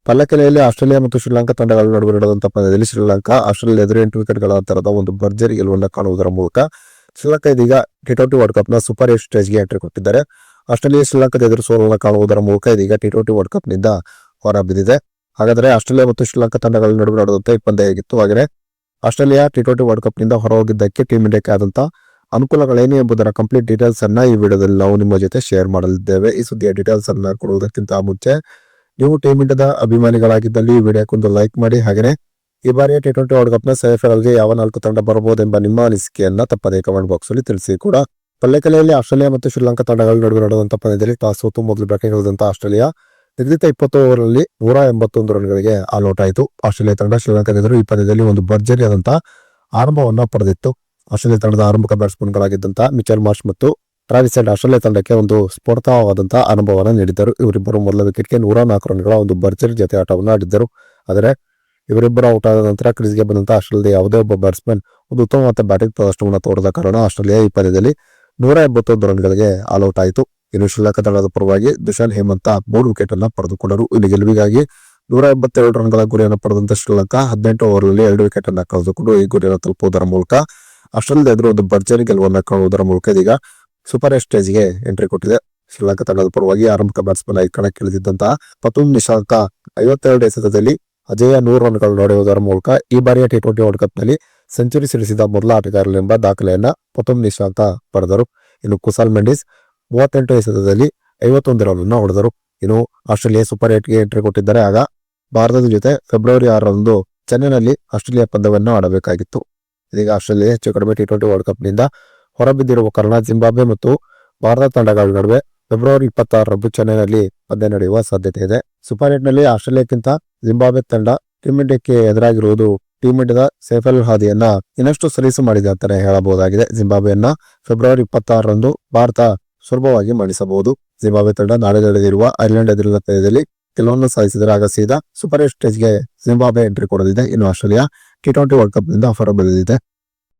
ಪಲ್ಲಕ್ಕೆಲೆಯಲ್ಲಿ Australia ಮತ್ತು ಶ್ರೀಲಂಕಾ ತಂಡಗಳ ನಡುವೆ ನಡೆದಂತಹ ಪಂದ್ಯದಲ್ಲಿ ಶ್ರೀಲಂಕಾ ಆಸ್ಟ್ರೇಲಿಯಾ ಎದುರು 8 ವಿಕೆಟ್ಗಳ ಅಂತರದ ಒಂದು ಭರ್ಜರಿ ಗೆಲುವನ್ನು ಕಾಣುವುದರ ಮೂಲಕ ಶ್ರೀಲಂಕಾ ಇದೀಗ ಟಿ20 ವರ್ಲ್ಡ್ ಕಪ್ ನ ಸೂಪರ್ 8 ಸ್ಟೇಜ್ಗೆ ಎಂಟ್ರಿ ಕೊಟ್ಟಿದ್ದಾರೆ. ಆಸ್ಟ್ರೇಲಿಯಾ ಶ್ರೀಲಂಕಾದ ಎದುರು ಸೋಲನ್ನು ಕಾಣುವುದರ ಮೂಲಕ ಇದೀಗ ಟಿ20 ವರ್ಲ್ಡ್ ಕಪ್ ನಿಂದ ಹೊರಬಿದ್ದಿದೆ. ಹಾಗಾದರೆ ಆಸ್ಟ್ರೇಲಿಯಾ ಮತ್ತು ಶ್ರೀಲಂಕಾ ತಂಡಗಳ ನಡುವೆ ನಡೆದಂತಹ ಈ ಪಂದ್ಯ ಹೇಗಿತ್ತು, ಹಾಗೆ ಆಸ್ಟ್ರೇಲಿಯಾ ಟಿ20 ವರ್ಲ್ಡ್ ಕಪ್ ನಿಂದ ಹೊರಹೋಗಿದ್ದಕ್ಕೆ ಟೀಮ್ ಇಂಡಿಯಾಕ್ಕೆ ಆದಂತಹ ಅನುಕೂಲಗಳೇನು ಎಂಬುದರ ಕಂಪ್ಲೀಟ್ ಡೀಟೇಲ್ಸ್ ಅನ್ನ ಈ ವಿಡಿಯೋದಲ್ಲಿ ನಾವು ನಿಮ್ಮ ಜೊತೆ ಶೇರ್ ಮಾಡಲಿದ್ದೇವೆ. ಈ ಸುದ್ದಿಯ ಡೀಟೇಲ್ಸ್ ಅನ್ನ ಕೊಡುವುದಕ್ಕಿಂತ ಮುಂಚೆ ನೀವು ಟೀಮ್ ಇಂಡಿಯಾದ ಅಭಿಮಾನಿಗಳಾಗಿದ್ದಲ್ಲಿ ಈ ವಿಡಿಯೋಕ್ಕೊಂದು ಲೈಕ್ ಮಾಡಿ. ಹಾಗೆ ಈ ಬಾರಿಯ ಟಿ20 ವರ್ಲ್ಡ್ ಕಪ್ ನ ಸೆಮಿಫೈನಲ್ಗೆ ಯಾವ 4 ತಂಡ ಬರಬಹುದೆಂಬ ನಿಮ್ಮ ಅನಿಸಿಕೆಯನ್ನ ತಪ್ಪದೇ ಕಮೆಂಟ್ ಬಾಕ್ಸ್ ಅಲ್ಲಿ ತಿಳಿಸಿ ಕೂಡ. ಪಲ್ಲೆಕಲೆಯಲ್ಲಿ ಆಸ್ಟ್ರೇಲಿಯಾ ಮತ್ತು ಶ್ರೀಲಂಕಾ ತಂಡಗಳ ನಡುವೆ ನಡೆದಂತಹ ಪಂದ್ಯದಲ್ಲಿ ಟಾಸ್ ಸೋತು ಮೊದಲು ಬ್ಯಾಟಿಂಗ್ ಇಳಿದಂತಹ ಆಸ್ಟ್ರೇಲಿಯಾ ನಿಗದಿತ 20 ಓವರ್ನಲ್ಲಿ 181 ರನ್ಗಳಿಗೆ ಆಲ್ಔಟ್ ಆಯಿತು. ಆಸ್ಟ್ರೇಲಿಯಾ ತಂಡ ಶ್ರೀಲಂಕಾ ಎದುರು ಈ ಪಂದ್ಯದಲ್ಲಿ ಒಂದು ಭರ್ಜರಿಯಾದಂತಹ ಆರಂಭವನ್ನ ಪಡೆದಿತ್ತು. ಆಸ್ಟ್ರೇಲಿಯಾ ತಂಡದ ಆರಂಭಿಕ ಬ್ಯಾಟ್ಸ್ಮನ್ಗಳಾಗಿದ್ದಂತಹ ಮಿಚೆಲ್ ಮಾರ್ಷ್ ಮತ್ತು ಟ್ರಾವಿಸ್ ಹೆಡ್ ಆಸ್ಟ್ರೇಲಿಯಾ ತಂಡಕ್ಕೆ ಒಂದು ಸ್ಫೋಟವಾದಂತಹ ಅನುಭವವನ್ನು ನೀಡಿದ್ದರು. ಇವರಿಬ್ಬರು ಮೊದಲ ವಿಕೆಟ್ಗೆ 104 ರನ್ಗಳ ಒಂದು ಭರ್ಜರಿ ಜೊತೆ ಆಟವನ್ನು ಆಡಿದ್ದರು. ಆದರೆ ಇವರಿಬ್ಬರು ಔಟ್ ಆದ ನಂತರ ಕ್ರೀಸ್ಗೆ ಬಂದಂತಹ ಆಸ್ಟ್ರೇಲಿಯಾದ ಯಾವುದೇ ಒಬ್ಬ ಬ್ಯಾಟ್ಸ್ಮನ್ ಒಂದು ಉತ್ತಮವಾದ ಬ್ಯಾಟಿಂಗ್ ಪ್ರದರ್ಶನವನ್ನು ತೋರದ ಕಾರಣ ಆಸ್ಟ್ರೇಲಿಯಾ ಈ ಪಂದ್ಯದಲ್ಲಿ 181 ರನ್ಗಳಿಗೆ ಆಲ್ಔಟ್ ಆಯಿತು. ಇನ್ನು ಶ್ರೀಲಂಕಾ ತಂಡದ ಪರವಾಗಿ ದುಶಾನ್ ಹೇಮಂತ 3 ವಿಕೆಟ್ ಅನ್ನು ಪಡೆದುಕೊಂಡರು. ಇಲ್ಲಿ ಗೆಲುವಿಗಾಗಿ 182 ರನ್ಗಳ ಗುರಿಯನ್ನು ಪಡೆದಂತ ಶ್ರೀಲಂಕಾ 18 ಓವರ್ನಲ್ಲಿ 2 ವಿಕೆಟ್ ಅನ್ನು ಕಳೆದುಕೊಂಡು ಈ ಗುರಿಯನ್ನು ತಲುಪುವುದರ ಮೂಲಕ ಆಸ್ಟ್ರೇಲಿಯಾ ಎದುರು ಒಂದು ಭರ್ಜರಿ ಗೆಲುವನ್ನು ಕಾಣುವುದರ ಮೂಲಕ ಇದೀಗ ಸೂಪರ್ 8 ಸ್ಟೇಜ್ಗೆ ಎಂಟ್ರಿ ಕೊಟ್ಟಿದೆ. ಶ್ರೀಲಂಕಾ ತಂಡದ ಪರವಾಗಿ ಆರಂಭಿಕ ಬ್ಯಾಟ್ಸ್ಮನ್ ಆಗಿ ಕಣಕ್ಕಿಳಿದಿದ್ದಂತಹ ಪತುಮ್ ನಿಶಾಂಕ 52 ಎಸೆತದಲ್ಲಿ ಅಜೇಯ 100 ರನ್ಗಳು ಹೊಡೆಯುವುದರ ಮೂಲಕ ಈ ಬಾರಿಯ ಟಿ20 ವರ್ಲ್ಡ್ ಕಪ್ ನಲ್ಲಿ ಸೆಂಚುರಿ ಸಿಡಿಸಿದ ಮೊದಲ ಆಟಗಾರರೆಂಬ ದಾಖಲೆಯನ್ನ ಪತುಮ್ ನಿಶಾಂಕ ಪಡೆದರು. ಇನ್ನು ಕುಸಾಲ್ ಮೆಂಡಿಸ್ 38 ಎಸೆತದಲ್ಲಿ 51 ರನ್ ಹೊಡೆದರು. ಇನ್ನು ಆಸ್ಟ್ರೇಲಿಯಾ ಸೂಪರ್ 8ಗೆ ಎಂಟ್ರಿ ಕೊಟ್ಟಿದ್ದಾರೆ. ಆಗ ಭಾರತದ ಜೊತೆ ಫೆಬ್ರವರಿ 6ರಂದು ಚೆನ್ನೈನಲ್ಲಿ ಆಸ್ಟ್ರೇಲಿಯಾ ಪಂದ್ಯವನ್ನು ಆಡಬೇಕಾಗಿತ್ತು. ಇದೀಗ ಆಸ್ಟ್ರೇಲಿಯಾ ಹೆಚ್ಚು ಕಡಿಮೆ ಟಿ20 ವರ್ಲ್ಡ್ ಕಪ್ ನಿಂದ ಹೊರಬಿದ್ದಿರುವ ಕಾರಣ ಜಿಂಬಾಬ್ವೆ ಮತ್ತು ಭಾರತ ತಂಡಗಳ ನಡುವೆ ಫೆಬ್ರವರಿ 26ರಂದು ಚೆನ್ನೈನಲ್ಲಿ ಪಂದ್ಯ ನಡೆಯುವ ಸಾಧ್ಯತೆ ಇದೆ. ಸೂಪರ್ 8 ನಲ್ಲಿ ಆಸ್ಟ್ರೇಲಿಯಾಕ್ಕಿಂತ ಜಿಂಬಾಬ್ವೆ ತಂಡ ಟೀಮ್ ಇಂಡಿಯಾಕ್ಕೆ ಎದುರಾಗಿರುವುದು ಟೀಮ್ ಇಂಡಿಯಾದ ಸೆಮಿಫೈನಲ್ ಹಾದಿಯನ್ನ ಇನ್ನಷ್ಟು ಸಲೀಸು ಮಾಡಿದೆ ಅಂತಾನೆ ಹೇಳಬಹುದಾಗಿದೆ. ಜಿಂಬಾಬ್ವೆಯನ್ನ ಫೆಬ್ರವರಿ 26ರಂದು ಭಾರತ ಸುಲಭವಾಗಿ ಮಣಿಸಬಹುದು. ಜಿಂಬಾಬ್ವೆ ತಂಡ ನಾಳೆ ನಡೆದಿರುವ ಐರ್ಲೆಂಡ್ ಎದುರಿನ ಪಂದ್ಯದಲ್ಲಿ ಗೆಲುವನ್ನು ಸಾಧಿಸಿದರೆ ಆಗ ಸೀದಾ ಸೂಪರ್ 8 ಸ್ಟೇಜ್ಗೆ ಜಿಂಬಾಬ್ವೆ ಎಂಟ್ರಿ ಕೊಡಲಿದೆ. ಇನ್ನು ಆಸ್ಟ್ರೇಲಿಯಾ ಟಿ20 ವರ್ಲ್ಡ್ ಕಪ್ ನಿಂದ ಹೊರಬೀಳಲಿದೆ.